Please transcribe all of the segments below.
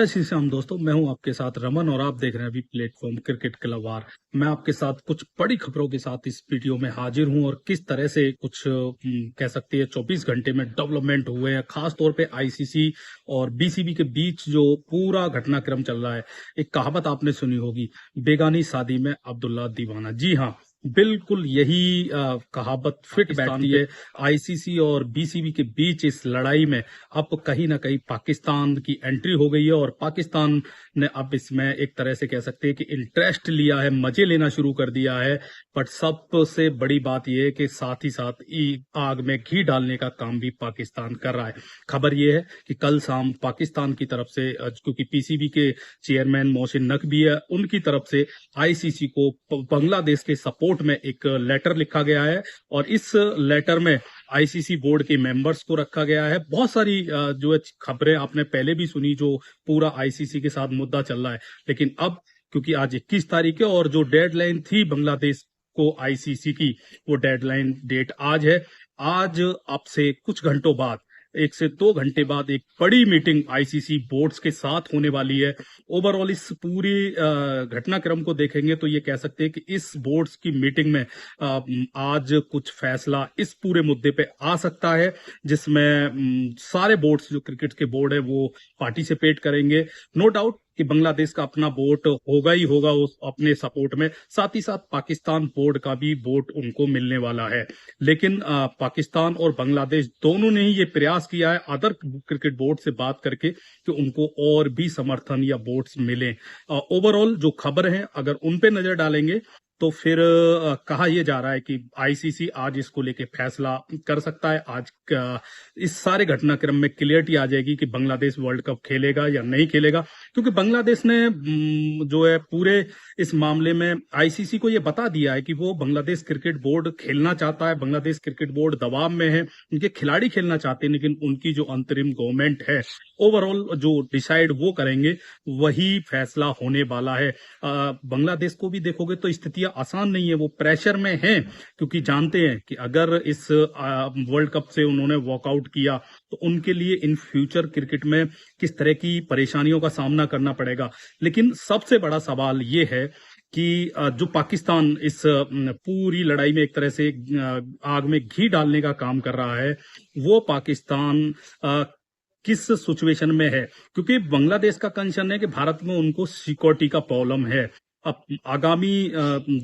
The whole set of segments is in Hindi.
जय श्री श्याम दोस्तों, मैं हूं आपके साथ रमन और आप देख रहे हैं अभी प्लेटफॉर्म क्रिकेट क्लबवार। मैं आपके साथ कुछ बड़ी खबरों के साथ इस वीडियो में हाजिर हूं और किस तरह से कुछ कह सकती है 24 घंटे में डेवलपमेंट हुए हैं, खास तौर पे आईसीसी और बीसीबी के बीच जो पूरा घटनाक्रम चल रहा है। एक कहावत आपने सुनी होगी, बेगानी शादी में अब्दुल्ला दीवाना। जी हाँ, बिल्कुल यही कहावत फिट बैठती है। आईसीसी और बीसीबी के बीच इस लड़ाई में अब कहीं ना कहीं पाकिस्तान की एंट्री हो गई है और पाकिस्तान ने अब इसमें एक तरह से कह सकते हैं कि इंटरेस्ट लिया है, मजे लेना शुरू कर दिया है। बट सबसे बड़ी बात यह है कि साथ ही साथ आग में घी डालने का काम भी पाकिस्तान कर रहा है। खबर यह है कि कल शाम पाकिस्तान की तरफ से, क्योंकि पीसीबी के चेयरमैन मोहसिन नकवी है, उनकी तरफ से आईसीसी को बांग्लादेश के सपोर्ट में एक लेटर लिखा गया है और इस लेटर में आईसीसी बोर्ड के मेंबर्स को रखा गया है। बहुत सारी जो खबरें आपने पहले भी सुनी, जो पूरा आईसीसी के साथ मुद्दा चल रहा है। लेकिन अब क्योंकि आज 21 तारीख है और जो डेडलाइन थी बांग्लादेश को आईसीसी की, वो डेडलाइन डेट आज है। आज अब से कुछ घंटों बाद, 1 से 2 घंटे बाद, एक बड़ी मीटिंग आईसीसी बोर्ड्स के साथ होने वाली है। ओवरऑल इस पूरी घटनाक्रम को देखेंगे तो ये कह सकते हैं कि इस बोर्ड्स की मीटिंग में आज कुछ फैसला इस पूरे मुद्दे पे आ सकता है, जिसमें सारे बोर्ड्स जो क्रिकेट के बोर्ड है वो पार्टिसिपेट करेंगे। नो डाउट कि बांग्लादेश का अपना वोट होगा ही होगा उस अपने सपोर्ट में, साथ ही साथ पाकिस्तान बोर्ड का भी वोट उनको मिलने वाला है। लेकिन पाकिस्तान और बांग्लादेश दोनों ने ही ये प्रयास किया है अदर क्रिकेट बोर्ड से बात करके कि उनको और भी समर्थन या वोट्स मिले। ओवरऑल जो खबर है, अगर उन पे नजर डालेंगे तो फिर कहा यह जा रहा है कि आईसीसी आज इसको लेके फैसला कर सकता है। आज इस सारे घटनाक्रम में क्लियरिटी आ जाएगी कि बांग्लादेश वर्ल्ड कप खेलेगा या नहीं खेलेगा, क्योंकि बांग्लादेश ने जो है पूरे इस मामले में आईसीसी को यह बता दिया है कि वो बांग्लादेश क्रिकेट बोर्ड खेलना चाहता है। बांग्लादेश क्रिकेट बोर्ड दबाव में है, उनके खिलाड़ी खेलना चाहते हैं, लेकिन उनकी जो अंतरिम गवर्नमेंट है ओवरऑल जो डिसाइड वो करेंगे, वही फैसला होने वाला है। बांग्लादेश को भी देखोगे तो स्थितियां आसान नहीं है, वो प्रेशर में हैं, क्योंकि जानते हैं कि अगर इस वर्ल्ड कप से उन्होंने वॉकआउट किया तो उनके लिए इन फ्यूचर क्रिकेट में किस तरह की परेशानियों का सामना करना पड़ेगा। लेकिन सबसे बड़ा सवाल ये है कि जो पाकिस्तान इस पूरी लड़ाई में एक तरह से आग में घी डालने का काम कर रहा है, वो पाकिस्तान किस सिचुएशन में है। क्योंकि बांग्लादेश का कंसर्न है कि भारत में उनको सिक्योरिटी का प्रॉब्लम है। अब आगामी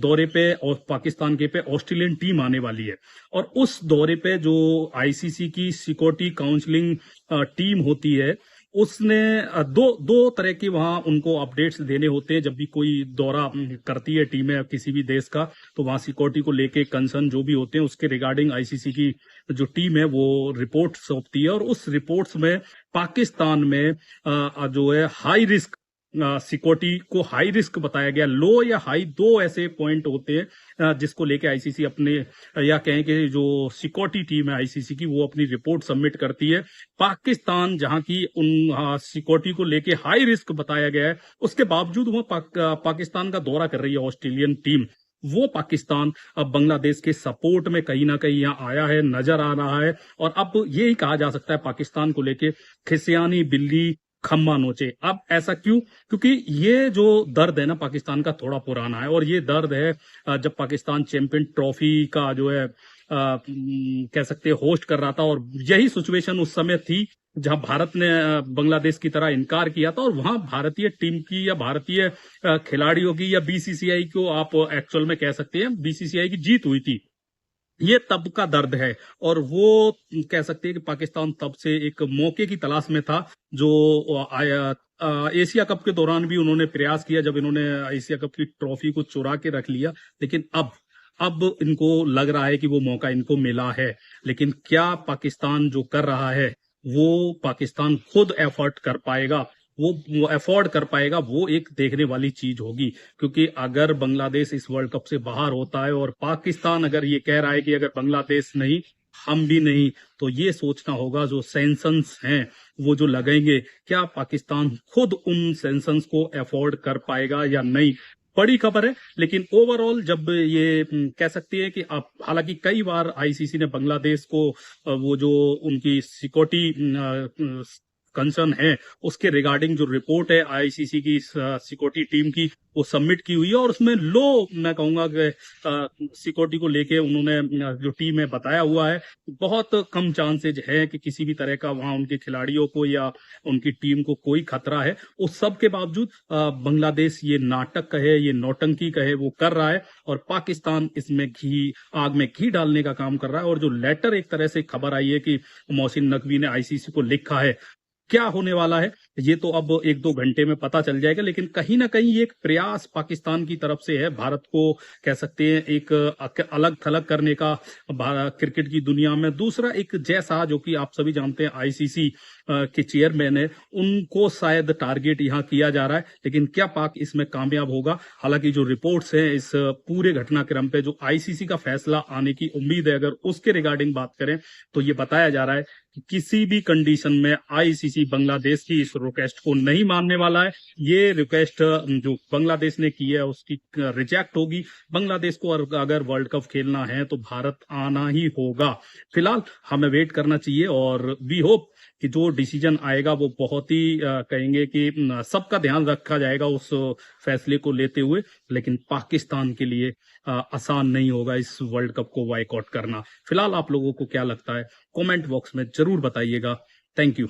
दौरे पे और पाकिस्तान के पे ऑस्ट्रेलियन टीम आने वाली है और उस दौरे पे जो आईसीसी की सिक्योरिटी काउंसलिंग टीम होती है, उसने दो तरह की वहां उनको अपडेट्स देने होते हैं। जब भी कोई दौरा करती है टीम है किसी भी देश का, तो वहां सिक्योरिटी को लेके कंसर्न जो भी होते हैं उसके रिगार्डिंग आईसीसी की जो टीम है वो रिपोर्ट सौंपती है और उस रिपोर्ट्स में पाकिस्तान में जो है हाई रिस्क सिक्योरिटी को हाई रिस्क बताया गया। लो या हाई, दो ऐसे पॉइंट होते हैं जिसको लेके आईसीसी अपने, या कहें कि जो सिक्योरिटी टीम है आईसीसी की, वो अपनी रिपोर्ट सबमिट करती है। पाकिस्तान जहां की उन सिक्योरिटी को लेके हाई रिस्क बताया गया है, उसके बावजूद वह पाकिस्तान का दौरा कर रही है ऑस्ट्रेलियन टीम। वो पाकिस्तान अब बांग्लादेश के सपोर्ट में कहीं ना कहीं यहाँ आया है, नजर आ रहा है। और अब यही कहा जा सकता है पाकिस्तान को लेके, खिसियानी बिल्ली खम्मा नोचे। अब ऐसा क्यों? क्योंकि ये जो दर्द है ना पाकिस्तान का, थोड़ा पुराना है और ये दर्द है जब पाकिस्तान चैंपियन ट्रॉफी का जो है कह सकते हैं होस्ट कर रहा था, और यही सिचुएशन उस समय थी जहां भारत ने बांग्लादेश की तरह इनकार किया था और वहां भारतीय टीम की या भारतीय खिलाड़ियों की या बीसीसीआई को आप एक्चुअल में कह सकते हैं बीसीसीआई की जीत हुई थी। ये तब का दर्द है और वो कह सकते हैं कि पाकिस्तान तब से एक मौके की तलाश में था। जो एशिया कप के दौरान भी उन्होंने प्रयास किया, जब इन्होंने एशिया कप की ट्रॉफी को चुरा के रख लिया। लेकिन अब इनको लग रहा है कि वो मौका इनको मिला है। लेकिन क्या पाकिस्तान जो कर रहा है वो पाकिस्तान खुद एफर्ट कर पाएगा, वो अफोर्ड कर पाएगा, वो एक देखने वाली चीज होगी। क्योंकि अगर बांग्लादेश इस वर्ल्ड कप से बाहर होता है और पाकिस्तान अगर ये कह रहा है कि अगर बांग्लादेश नहीं हम भी नहीं, तो ये सोचना होगा जो सैंक्शंस हैं वो जो लगेंगे, क्या पाकिस्तान खुद उन सैंक्शंस को अफोर्ड कर पाएगा या नहीं। बड़ी खबर है। लेकिन ओवरऑल जब ये कह सकती है कि आप, हालांकि कई बार आईसीसी ने बांग्लादेश को वो जो उनकी सिक्योरिटी कंसर्न है उसके रिगार्डिंग जो रिपोर्ट है आईसीसी की सिक्योरिटी टीम की वो सबमिट की हुई है, और उसमें लो मैं कहूंगा कि सिक्योरिटी को लेके उन्होंने जो टीम है बताया हुआ है बहुत कम चांसेज है कि किसी भी तरह का वहां उनके खिलाड़ियों को या उनकी टीम को कोई खतरा है। उस सब के बावजूद बांग्लादेश ये नाटक कहे, ये नौटंकी कहे, वो कर रहा है, और पाकिस्तान इसमें आग में घी डालने का काम कर रहा है। और जो लेटर एक तरह से खबर आई है कि मोहसिन नकवी ने आईसीसी को लिखा है, क्या होने वाला है ये तो अब एक दो घंटे में पता चल जाएगा, लेकिन कहीं ना कहीं ये एक प्रयास पाकिस्तान की तरफ से है भारत को कह सकते हैं एक अलग थलग करने का क्रिकेट की दुनिया में। दूसरा एक जैसा जो कि आप सभी जानते हैं आईसीसी के चेयरमैन है, उनको शायद टारगेट यहां किया जा रहा है, लेकिन क्या पाक इसमें कामयाब होगा? हालांकि जो रिपोर्ट्स हैं इस पूरे घटनाक्रम पे जो आईसीसी का फैसला आने की उम्मीद है, अगर उसके रिगार्डिंग बात करें तो ये बताया जा रहा है कि किसी भी कंडीशन में आईसीसी बांग्लादेश की इस रिक्वेस्ट को नहीं मानने वाला है। ये रिक्वेस्ट जो बांग्लादेश ने की है उसकी रिजेक्ट होगी। बांग्लादेश को अगर वर्ल्ड कप खेलना है तो भारत आना ही होगा। फिलहाल हमें वेट करना चाहिए, और वी होप कि जो डिसीजन आएगा वो बहुत ही कहेंगे कि सबका ध्यान रखा जाएगा उस फैसले को लेते हुए, लेकिन पाकिस्तान के लिए आसान नहीं होगा इस वर्ल्ड कप को बायकॉट करना। फिलहाल आप लोगों को क्या लगता है कमेंट बॉक्स में जरूर बताइएगा। Thank you.